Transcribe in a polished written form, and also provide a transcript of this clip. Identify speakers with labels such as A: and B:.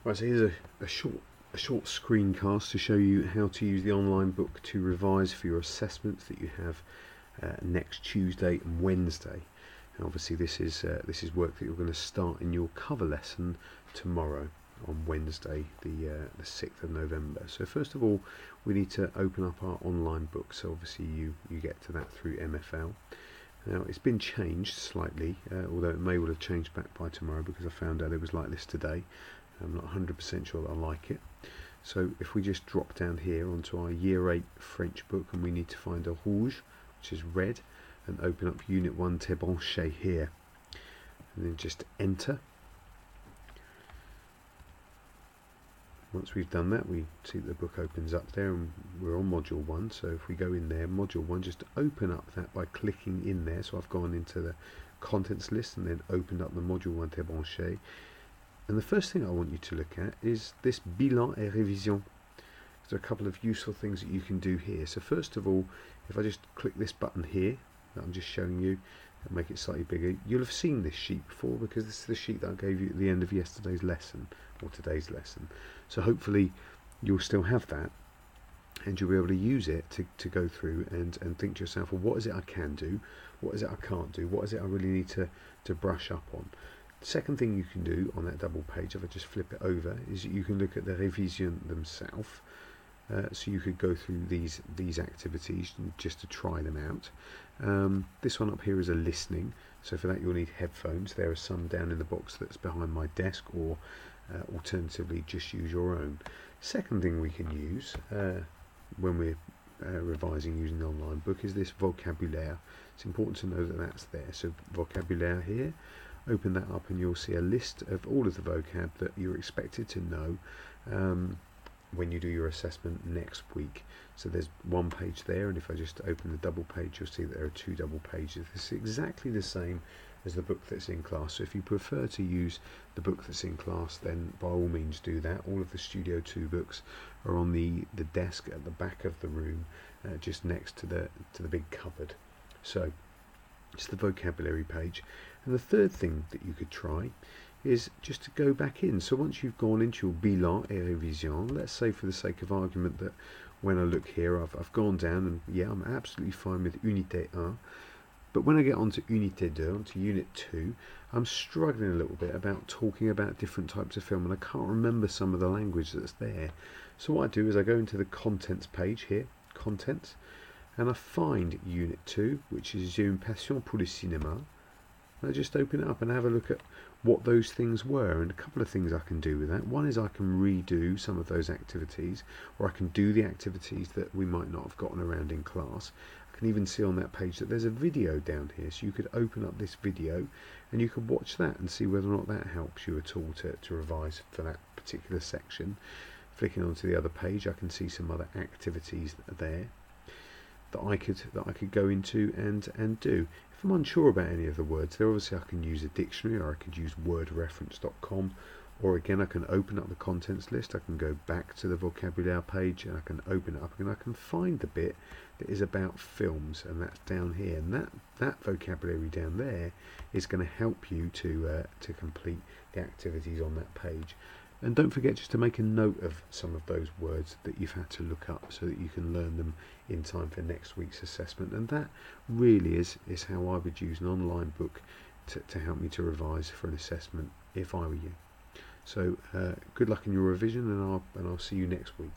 A: Right, so here's a short screencast to show you how to use the online book to revise for your assessments that you have next Tuesday and Wednesday. And obviously this is work that you're going to start in your cover lesson tomorrow on Wednesday, the 6th of November. So first of all, we need to open up our online book. So obviously you get to that through MFL. Now it's been changed slightly, although it may well have changed back by tomorrow because I found out it was like this today. I'm not 100% sure that I like it. So if we just drop down here onto our Year 8 French book, and we need to find a rouge, which is red, and open up Unit 1 Thé Branché here, and then just enter. Once we've done that, we see that the book opens up there, and we're on Module 1. So if we go in there, Module 1, just open up that by clicking in there. So I've gone into the contents list and then opened up the Module 1 Thé Branché. And the first thing I want you to look at is this bilan et révision. There are a couple of useful things that you can do here. So first of all, if I just click this button here that I'm just showing you and make it slightly bigger, you'll have seen this sheet before because this is the sheet that I gave you at the end of yesterday's lesson or today's lesson. So hopefully you'll still have that and you'll be able to use it to go through and think to yourself, well, what is it I can do? What is it I can't do? What is it I really need to brush up on? The second thing you can do on that double page, if I just flip it over, is you can look at the revision themselves. So you could go through these activities just to try them out. This one up here is a listening. So for that you'll need headphones. There are some down in the box that's behind my desk, or alternatively just use your own. Second thing we can use when we're revising using the online book is this vocabulaire. It's important to know that that's there. So vocabulaire here. Open that up and you'll see a list of all of the vocab that you're expected to know when you do your assessment next week. So there's one page there, and if I just open the double page, you'll see that there are two double pages. This is exactly the same as the book that's in class. So if you prefer to use the book that's in class, then by all means do that. All of the Studio 2 books are on the desk at the back of the room, just next to the big cupboard. So it's the vocabulary page. And the third thing that you could try is just to go back in. So once you've gone into your bilan et révision, let's say for the sake of argument that when I look here, I've gone down and yeah, I'm absolutely fine with Unité 1. But when I get onto Unité 2, onto Unit 2, I'm struggling a little bit about talking about different types of film, and I can't remember some of the language that's there. So what I do is I go into the contents page here, contents, and I find Unit 2, which is J'ai une passion pour le cinéma. And I just open it up and have a look at what those things were, and a couple of things I can do with that. One is I can redo some of those activities, or I can do the activities that we might not have gotten around in class. I can even see on that page that there's a video down here, so you could open up this video and you could watch that and see whether or not that helps you at all to revise for that particular section. Flicking onto the other page, I can see some other activities that are there that I could go into and do. If I'm unsure about any of the words there, obviously I can use a dictionary, or I could use wordreference.com, or again I can open up the contents list. I can go back to the vocabulaire page and I can open it up and I can find the bit that is about films, and that's down here, and that vocabulary down there is going to help you to complete the activities on that page. And don't forget just to make a note of some of those words that you've had to look up so that you can learn them in time for next week's assessment. And that really is how I would use an online book to help me to revise for an assessment if I were you. So good luck in your revision, and I'll see you next week.